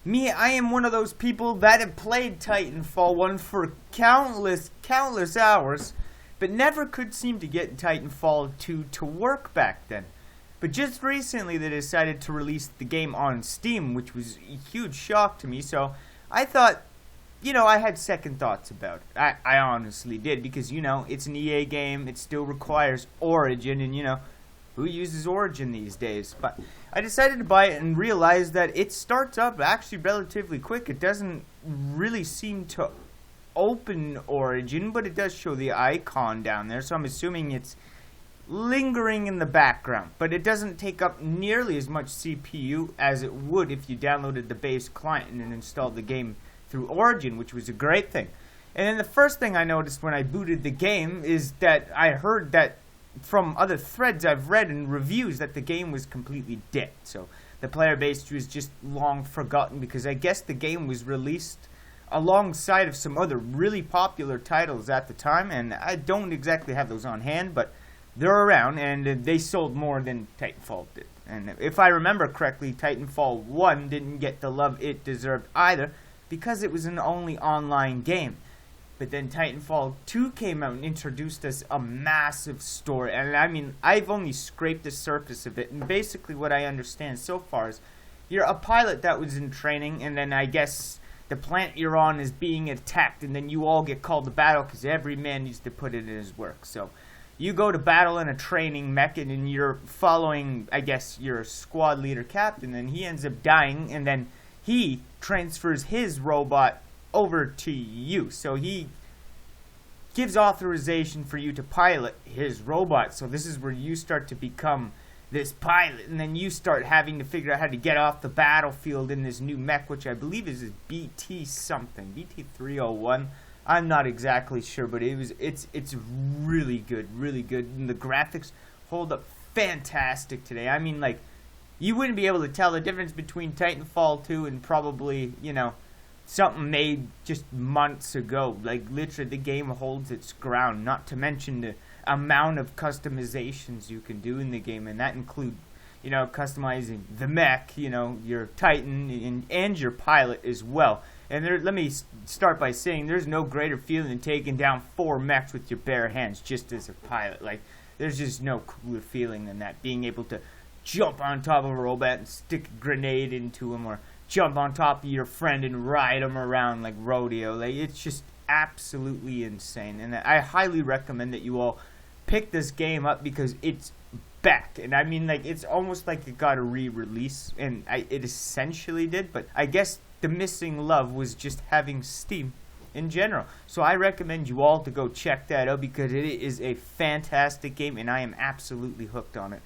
Me, I am one of those people that have played Titanfall 1 for countless hours, but never could seem to get Titanfall 2 to work back then. But just recently they decided to release the game on Steam, which was a huge shock to me, so I thought, I had second thoughts about it. I honestly did, because, it's an EA game, it still requires Origin, and, who uses Origin these days? But I decided to buy it and realized that it starts up actually relatively quick. It doesn't really seem to open Origin, but it does show the icon down there, so I'm assuming it's lingering in the background. But it doesn't take up nearly as much CPU as it would if you downloaded the base client and installed the game through Origin, which was a great thing. And then the first thing I noticed when I booted the game is that I heard that from other threads I've read and reviews that the game was completely dead. So the player base was just long forgotten, because I guess the game was released alongside of some other really popular titles at the time, and I don't exactly have those on hand, but they're around, and they sold more than Titanfall did. And if I remember correctly, Titanfall 1 didn't get the love it deserved either, because it was an only online game. But then Titanfall 2 came out and introduced us a massive story. And I mean, I've only scraped the surface of it. And basically what I understand so far is you're a pilot that was in training, and then I guess the planet you're on is being attacked, and then you all get called to battle because every man needs to put in his work. So you go to battle in a training mech, and you're following, I guess, your squad leader captain, and he ends up dying, and then he transfers his robot over to you. So he gives authorization for you to pilot his robot. So this is where you start to become this pilot, and then you start having to figure out how to get off the battlefield in this new mech, which I believe is BT something, BT 301. I'm not exactly sure, but it's really good, and the graphics hold up fantastic today. I mean, like, you wouldn't be able to tell the difference between Titanfall 2 and probably, something made just months ago. Like, literally, the game holds its ground, not to mention the amount of customizations you can do in the game, and that include, customizing the mech, your Titan, and your pilot as well. And let me start by saying there's no greater feeling than taking down 4 mechs with your bare hands just as a pilot. Like, there's just no cooler feeling than that, being able to jump on top of a robot and stick a grenade into him, or jump on top of your friend and ride him around like rodeo. Like, it's just absolutely insane, and I highly recommend that you all pick this game up, because it's back. And I mean, like, it's almost like it got a re-release, and it essentially did, but I guess the missing love was just having Steam in general. So I recommend you all to go check that out, because it is a fantastic game, and I am absolutely hooked on it.